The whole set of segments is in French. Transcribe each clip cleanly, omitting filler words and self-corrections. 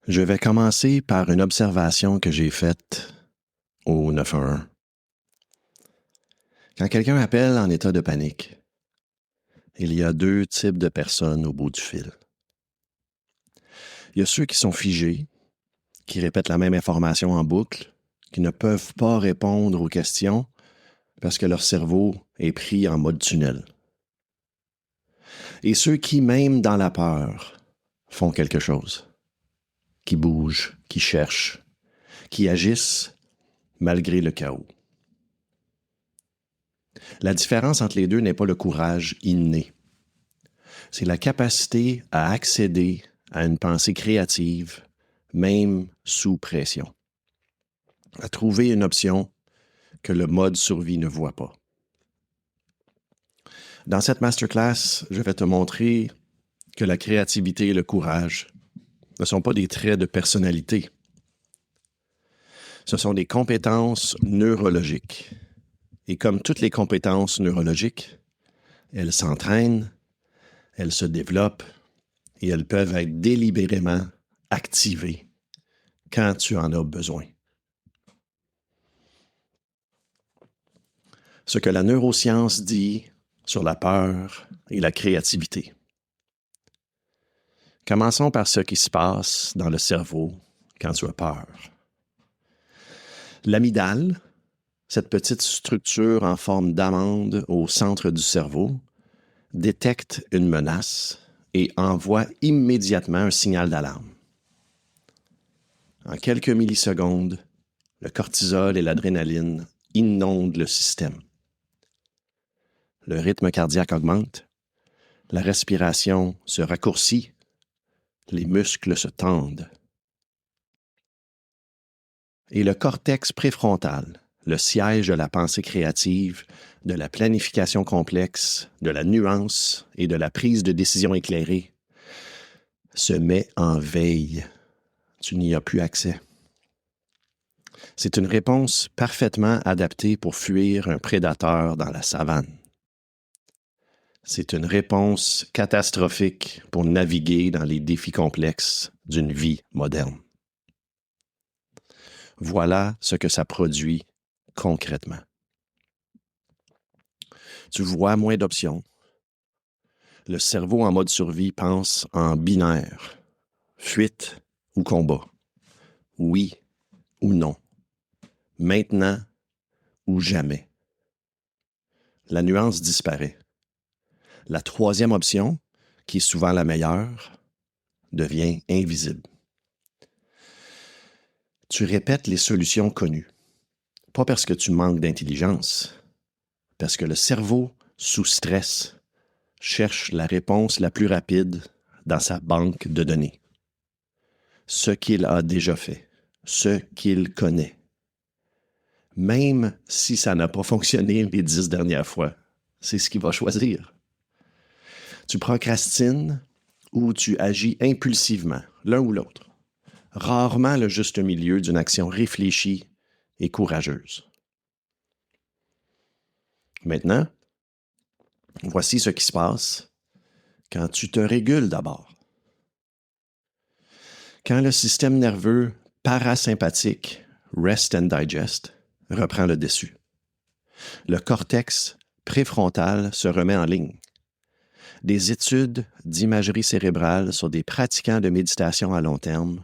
Je vais commencer par une observation que j'ai faite au 911. Quand quelqu'un appelle en état de panique, il y a deux types de personnes au bout du fil. Il y a ceux qui sont figés, qui répètent la même information en boucle, qui ne peuvent pas répondre aux questions parce que leur cerveau est pris en mode tunnel. Et ceux qui, même dans la peur, font quelque chose, qui bougent, qui cherchent, qui agissent malgré le chaos. La différence entre les deux n'est pas le courage inné. C'est la capacité à accéder à une pensée créative, même sous pression. À trouver une option que le mode survie ne voit pas. Dans cette masterclass, je vais te montrer que la créativité et le courage ne sont pas des traits de personnalité. Ce sont des compétences neurologiques. Et comme toutes les compétences neurologiques, elles s'entraînent, elles se développent et elles peuvent être délibérément activées quand tu en as besoin. Ce que la neuroscience dit sur la peur et la créativité. Commençons par ce qui se passe dans le cerveau quand tu as peur. L'amygdale, cette petite structure en forme d'amande au centre du cerveau, détecte une menace et envoie immédiatement un signal d'alarme. En quelques millisecondes, le cortisol et l'adrénaline inondent le système. Le rythme cardiaque augmente, la respiration se raccourcit, les muscles se tendent. Et le cortex préfrontal, le siège de la pensée créative, de la planification complexe, de la nuance et de la prise de décision éclairée, se met en veille. Tu n'y as plus accès. C'est une réponse parfaitement adaptée pour fuir un prédateur dans la savane. C'est une réponse catastrophique pour naviguer dans les défis complexes d'une vie moderne. Voilà ce que ça produit concrètement. Tu vois moins d'options. Le cerveau en mode survie pense en binaire. Fuite ou combat. Oui ou non. Maintenant ou jamais. La nuance disparaît. La troisième option, qui est souvent la meilleure, devient invisible. Tu répètes les solutions connues. Pas parce que tu manques d'intelligence, parce que le cerveau, sous stress, cherche la réponse la plus rapide dans sa banque de données. Ce qu'il a déjà fait, ce qu'il connaît. Même si ça n'a pas fonctionné les 10 dernières fois, c'est ce qu'il va choisir. Tu procrastines ou tu agis impulsivement, l'un ou l'autre. Rarement le juste milieu d'une action réfléchie et courageuse. Maintenant, voici ce qui se passe quand tu te régules d'abord. Quand le système nerveux parasympathique, rest and digest, reprend le dessus. Le cortex préfrontal se remet en ligne. Des études d'imagerie cérébrale sur des pratiquants de méditation à long terme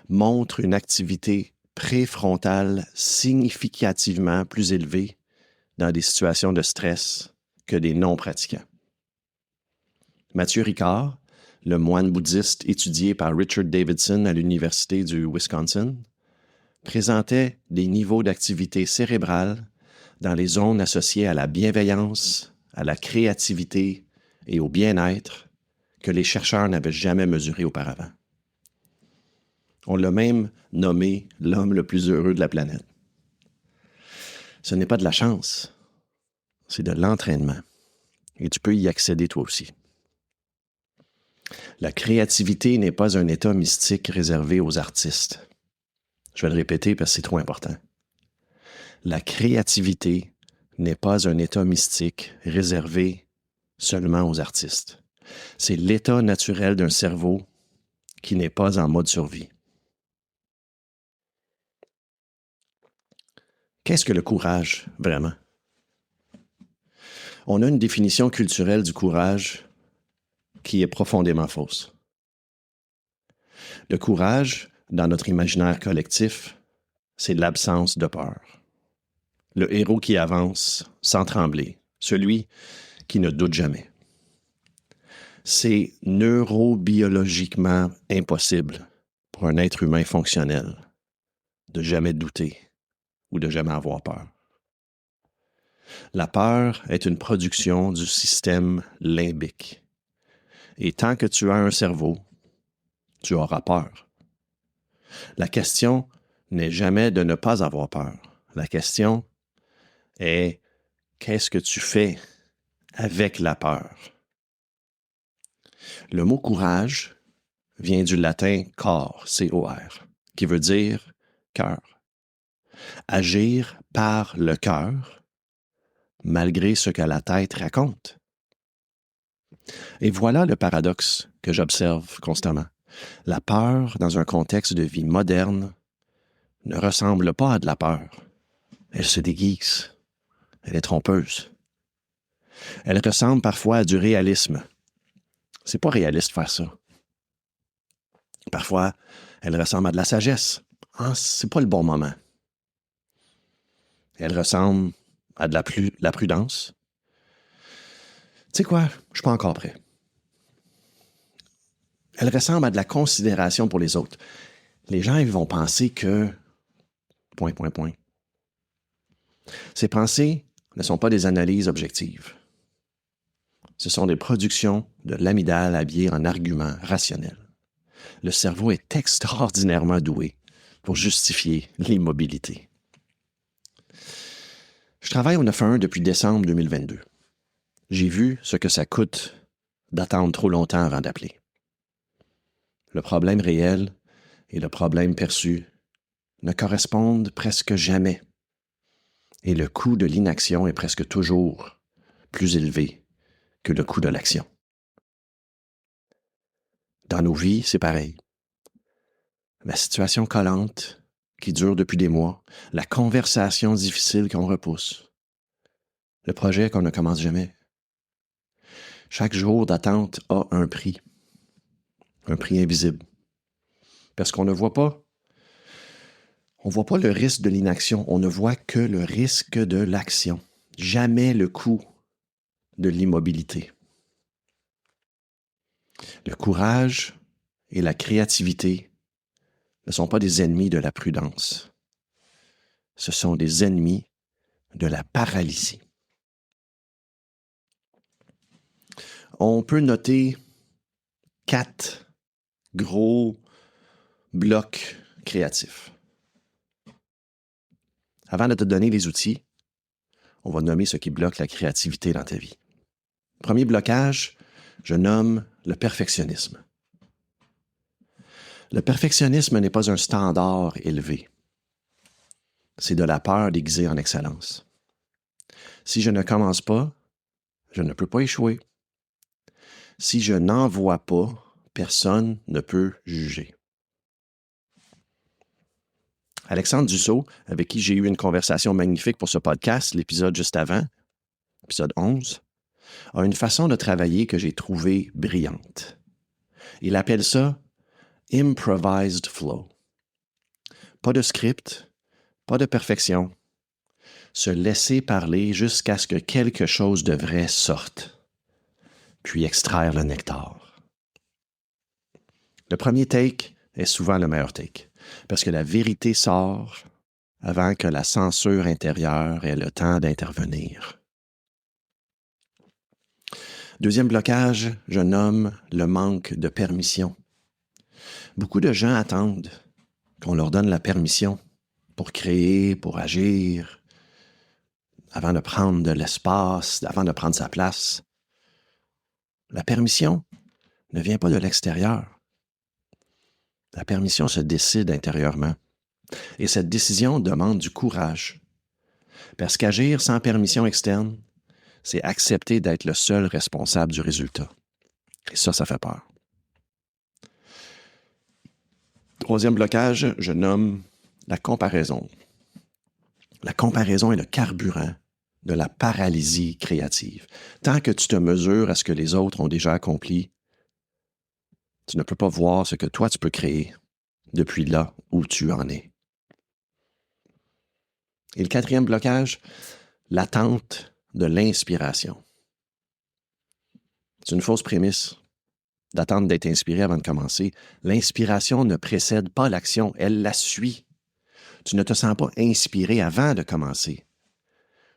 montrent une activité préfrontale significativement plus élevée dans des situations de stress que des non-pratiquants. Mathieu Ricard, le moine bouddhiste étudié par Richard Davidson à l'Université du Wisconsin, présentait des niveaux d'activité cérébrale dans les zones associées à la bienveillance, à la créativité et au bien-être que les chercheurs n'avaient jamais mesuré auparavant. On l'a même nommé l'homme le plus heureux de la planète. Ce n'est pas de la chance, c'est de l'entraînement. Et tu peux y accéder toi aussi. La créativité n'est pas un état mystique réservé aux artistes. Je vais le répéter parce que c'est trop important. La créativité n'est pas un état mystique réservé seulement aux artistes. C'est l'état naturel d'un cerveau qui n'est pas en mode survie. Qu'est-ce que le courage, vraiment? On a une définition culturelle du courage qui est profondément fausse. Le courage, dans notre imaginaire collectif, c'est l'absence de peur. Le héros qui avance sans trembler, celui qui ne doute jamais. C'est neurobiologiquement impossible pour un être humain fonctionnel de jamais douter ou de jamais avoir peur. La peur est une production du système limbique. Et tant que tu as un cerveau, tu auras peur. La question n'est jamais de ne pas avoir peur. La question est qu'est-ce que tu fais avec la peur? Le mot courage vient du latin cor, C-O-R, qui veut dire cœur. Agir par le cœur, malgré ce que la tête raconte. Et voilà le paradoxe que j'observe constamment. La peur, dans un contexte de vie moderne, ne ressemble pas à de la peur. Elle se déguise. Elle est trompeuse. Elle ressemble parfois à du réalisme. C'est pas réaliste de faire ça. Parfois, elle ressemble à de la sagesse. Ah, c'est pas le bon moment. Elle ressemble à de la prudence. Tu sais quoi? Je suis pas encore prêt. Elle ressemble à de la considération pour les autres. Les gens, ils vont penser que... ... Ces pensées ne sont pas des analyses objectives. Ce sont des productions de l'amygdale habillées en arguments rationnels. Le cerveau est extraordinairement doué pour justifier l'immobilité. Je travaille au 911 depuis décembre 2022. J'ai vu ce que ça coûte d'attendre trop longtemps avant d'appeler. Le problème réel et le problème perçu ne correspondent presque jamais. Et le coût de l'inaction est presque toujours plus élevé que le coût de l'action. Dans nos vies, c'est pareil. La situation collante qui dure depuis des mois, la conversation difficile qu'on repousse, le projet qu'on ne commence jamais. Chaque jour d'attente a un prix invisible. Parce qu'on ne voit pas, le risque de l'inaction, on ne voit que le risque de l'action, jamais le coût de l'immobilité. Le courage et la créativité ne sont pas des ennemis de la prudence. Ce sont des ennemis de la paralysie. On peut noter 4 gros blocs créatifs. Avant de te donner les outils, on va nommer ce qui bloque la créativité dans ta vie. Premier blocage, je nomme le perfectionnisme. Le perfectionnisme n'est pas un standard élevé. C'est de la peur déguisée en excellence. Si je ne commence pas, je ne peux pas échouer. Si je n'envoie pas, personne ne peut juger. Alexandre Dussault, avec qui j'ai eu une conversation magnifique pour ce podcast, l'épisode juste avant, épisode 11, a une façon de travailler que j'ai trouvée brillante. Il appelle ça « improvised flow ». Pas de script, pas de perfection. Se laisser parler jusqu'à ce que quelque chose de vrai sorte, puis extraire le nectar. Le premier take est souvent le meilleur take, parce que la vérité sort avant que la censure intérieure ait le temps d'intervenir. Deuxième blocage, je nomme le manque de permission. Beaucoup de gens attendent qu'on leur donne la permission pour créer, pour agir, avant de prendre de l'espace, avant de prendre sa place. La permission ne vient pas de l'extérieur. La permission se décide intérieurement. Et cette décision demande du courage. Parce qu'agir sans permission externe, c'est accepter d'être le seul responsable du résultat. Et ça fait peur. Troisième blocage, je nomme la comparaison. La comparaison est le carburant de la paralysie créative. Tant que tu te mesures à ce que les autres ont déjà accompli, tu ne peux pas voir ce que toi tu peux créer depuis là où tu en es. Et le quatrième blocage, l'attente de l'inspiration. C'est une fausse prémisse d'attendre d'être inspiré avant de commencer. L'inspiration ne précède pas l'action, elle la suit. Tu ne te sens pas inspiré avant de commencer.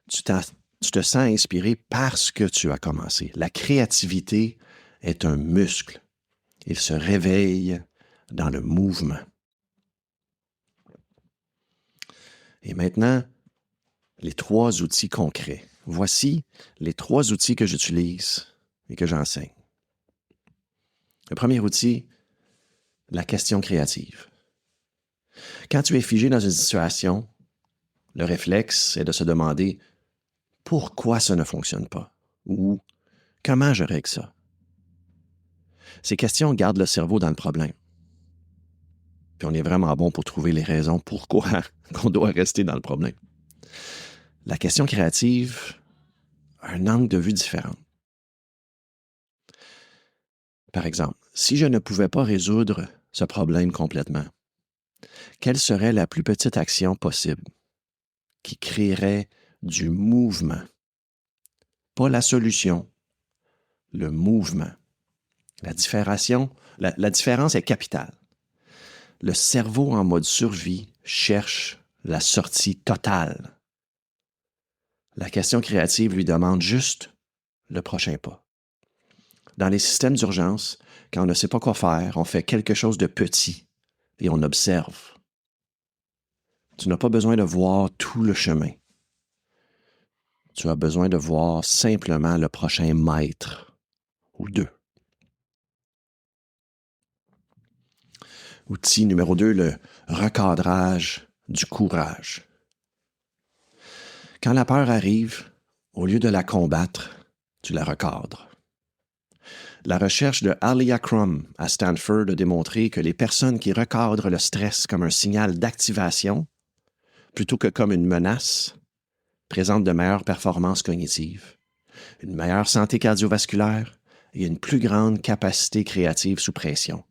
Tu te sens inspiré parce que tu as commencé. La créativité est un muscle. Il se réveille dans le mouvement. Et maintenant, les 3 outils concrets. Voici les 3 outils que j'utilise et que j'enseigne. Le premier outil, la question créative. Quand tu es figé dans une situation, le réflexe est de se demander pourquoi ça ne fonctionne pas ou comment je règle ça. Ces questions gardent le cerveau dans le problème. Puis on est vraiment bon pour trouver les raisons pourquoi on doit rester dans le problème. La question créative a un angle de vue différent. Par exemple, si je ne pouvais pas résoudre ce problème complètement, quelle serait la plus petite action possible qui créerait du mouvement? Pas la solution, le mouvement. La différence est capitale. Le cerveau en mode survie cherche la sortie totale. La question créative lui demande juste le prochain pas. Dans les systèmes d'urgence, quand on ne sait pas quoi faire, on fait quelque chose de petit et on observe. Tu n'as pas besoin de voir tout le chemin. Tu as besoin de voir simplement le prochain mètre ou 2. Outil numéro 2, le recadrage du courage. Quand la peur arrive, au lieu de la combattre, tu la recadres. La recherche de Alia Crum à Stanford a démontré que les personnes qui recadrent le stress comme un signal d'activation, plutôt que comme une menace, présentent de meilleures performances cognitives, une meilleure santé cardiovasculaire et une plus grande capacité créative sous pression.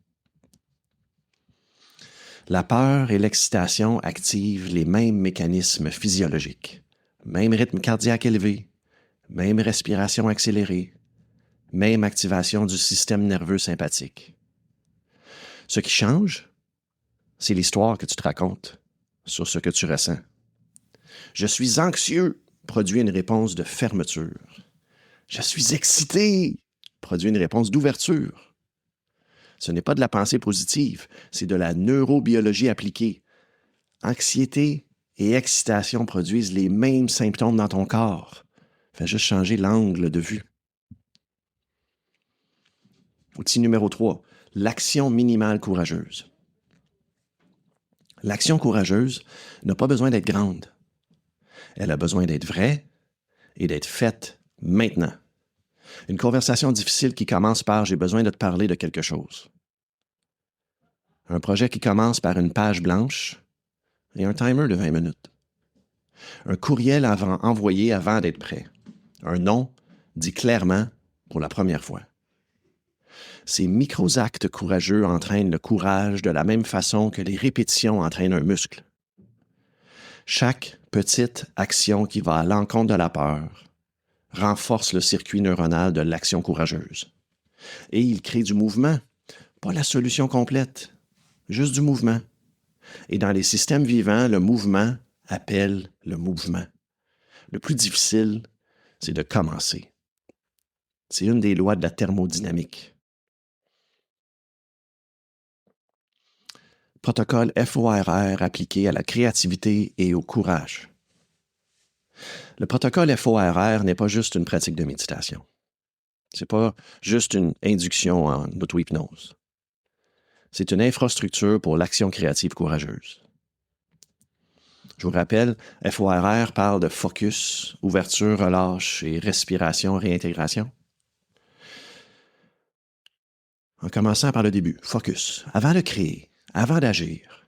La peur et l'excitation activent les mêmes mécanismes physiologiques, même rythme cardiaque élevé, même respiration accélérée, même activation du système nerveux sympathique. Ce qui change, c'est l'histoire que tu te racontes sur ce que tu ressens. Je suis anxieux produit une réponse de fermeture. Je suis excité produit une réponse d'ouverture. Ce n'est pas de la pensée positive, c'est de la neurobiologie appliquée. Anxiété et excitation produisent les mêmes symptômes dans ton corps. Fais juste changer l'angle de vue. Outil numéro 3, l'action minimale courageuse. L'action courageuse n'a pas besoin d'être grande. Elle a besoin d'être vraie et d'être faite maintenant. Une conversation difficile qui commence par « j'ai besoin de te parler de quelque chose ». Un projet qui commence par une page blanche et un timer de 20 minutes. Un courriel envoyé avant d'être prêt. Un non dit clairement pour la première fois. Ces micro-actes courageux entraînent le courage de la même façon que les répétitions entraînent un muscle. Chaque petite action qui va à l'encontre de la peur renforce le circuit neuronal de l'action courageuse. Et il crée du mouvement, pas la solution complète, juste du mouvement. Et dans les systèmes vivants, le mouvement appelle le mouvement. Le plus difficile, c'est de commencer. C'est une des lois de la thermodynamique. Protocole FORR appliqué à la créativité et au courage. Le protocole FORR n'est pas juste une pratique de méditation. Ce n'est pas juste une induction en auto-hypnose. C'est une infrastructure pour l'action créative courageuse. Je vous rappelle, FORR parle de focus, ouverture, relâche et respiration, réintégration. En commençant par le début, focus. Avant de créer, avant d'agir,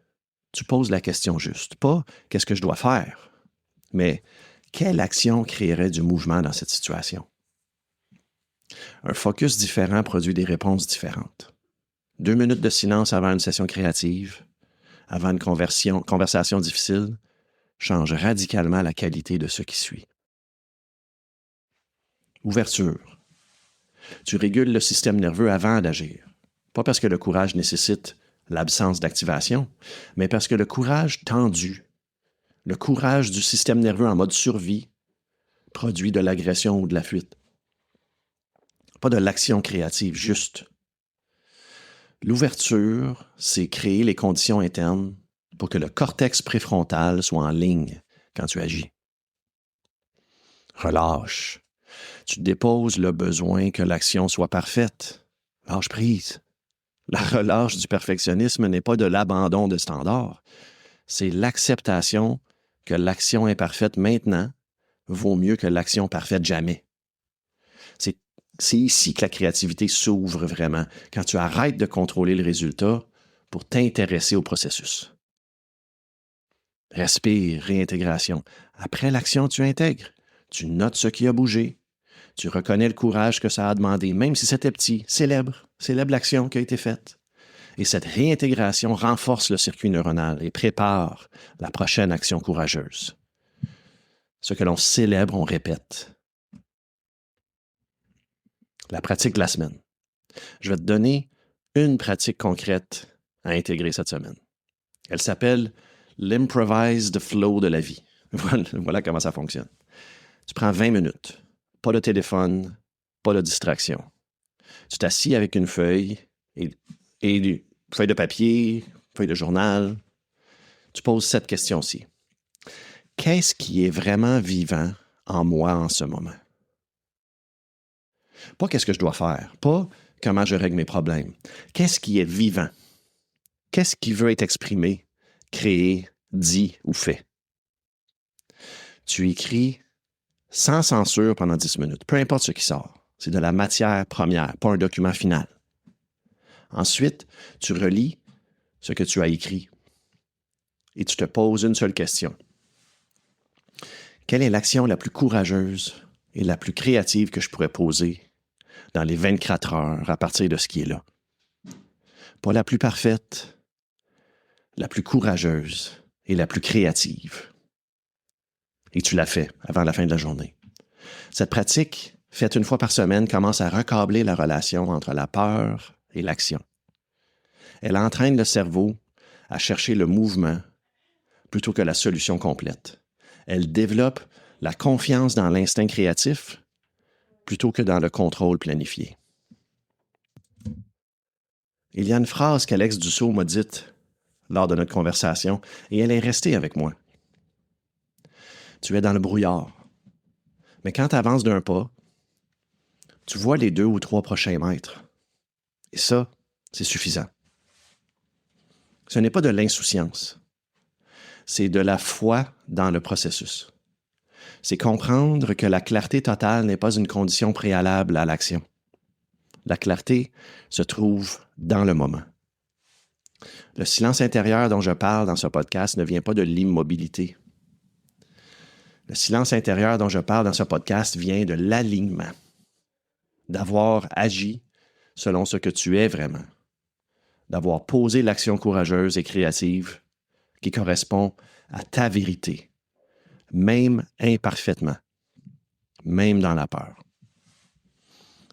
tu poses la question juste. Pas « qu'est-ce que je dois faire ?» Mais quelle action créerait du mouvement dans cette situation? Un focus différent produit des réponses différentes. 2 minutes de silence avant une session créative, avant une conversation difficile, change radicalement la qualité de ce qui suit. Ouverture. Tu régules le système nerveux avant d'agir. Pas parce que le courage nécessite l'absence d'activation, mais parce que le courage tendu, le courage du système nerveux en mode survie, produit de l'agression ou de la fuite. Pas de l'action créative, juste. L'ouverture, c'est créer les conditions internes pour que le cortex préfrontal soit en ligne quand tu agis. Relâche. Tu déposes le besoin que l'action soit parfaite. Lâche prise. La relâche du perfectionnisme n'est pas de l'abandon de standards. C'est l'acceptation que l'action imparfaite maintenant vaut mieux que l'action parfaite jamais. C'est ici que la créativité s'ouvre vraiment, quand tu arrêtes de contrôler le résultat pour t'intéresser au processus. Respire, réintégration. Après l'action, tu intègres. Tu notes ce qui a bougé. Tu reconnais le courage que ça a demandé, même si c'était petit. Célèbre l'action qui a été faite. Et cette réintégration renforce le circuit neuronal et prépare la prochaine action courageuse. Ce que l'on célèbre, on répète. La pratique de la semaine. Je vais te donner une pratique concrète à intégrer cette semaine. Elle s'appelle l'improvised flow de la vie. Voilà comment ça fonctionne. Tu prends 20 minutes. Pas de téléphone, pas de distraction. Tu t'assis avec une feuille et une feuille de papier, feuille de journal. Tu poses cette question-ci. Qu'est-ce qui est vraiment vivant en moi en ce moment? Pas qu'est-ce que je dois faire, pas comment je règle mes problèmes. Qu'est-ce qui est vivant? Qu'est-ce qui veut être exprimé, créé, dit ou fait? Tu écris sans censure pendant 10 minutes, peu importe ce qui sort. C'est de la matière première, pas un document final. Ensuite, tu relis ce que tu as écrit et tu te poses une seule question. Quelle est l'action la plus courageuse et la plus créative que je pourrais poser dans les 24 heures à partir de ce qui est là? Pas la plus parfaite, la plus courageuse et la plus créative. Et tu l'as fait avant la fin de la journée. Cette pratique, faite une fois par semaine, commence à recabler la relation entre la peur et l'action. Elle entraîne le cerveau à chercher le mouvement plutôt que la solution complète. Elle développe la confiance dans l'instinct créatif plutôt que dans le contrôle planifié. Il y a une phrase qu'Alex Dussault m'a dite lors de notre conversation et elle est restée avec moi. Tu es dans le brouillard, mais quand tu avances d'un pas, tu vois les 2 ou 3 prochains mètres. Et ça, c'est suffisant. Ce n'est pas de l'insouciance. C'est de la foi dans le processus. C'est comprendre que la clarté totale n'est pas une condition préalable à l'action. La clarté se trouve dans le moment. Le silence intérieur dont je parle dans ce podcast ne vient pas de l'immobilité. Le silence intérieur dont je parle dans ce podcast vient de l'alignement, d'avoir agi selon ce que tu es vraiment, d'avoir posé l'action courageuse et créative qui correspond à ta vérité, même imparfaitement, même dans la peur.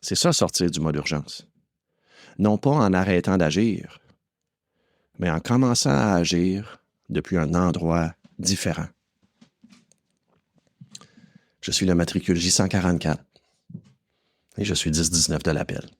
C'est ça sortir du mode urgence. Non pas en arrêtant d'agir, mais en commençant à agir depuis un endroit différent. Je suis le matricule J144 et je suis 1019 de l'appel.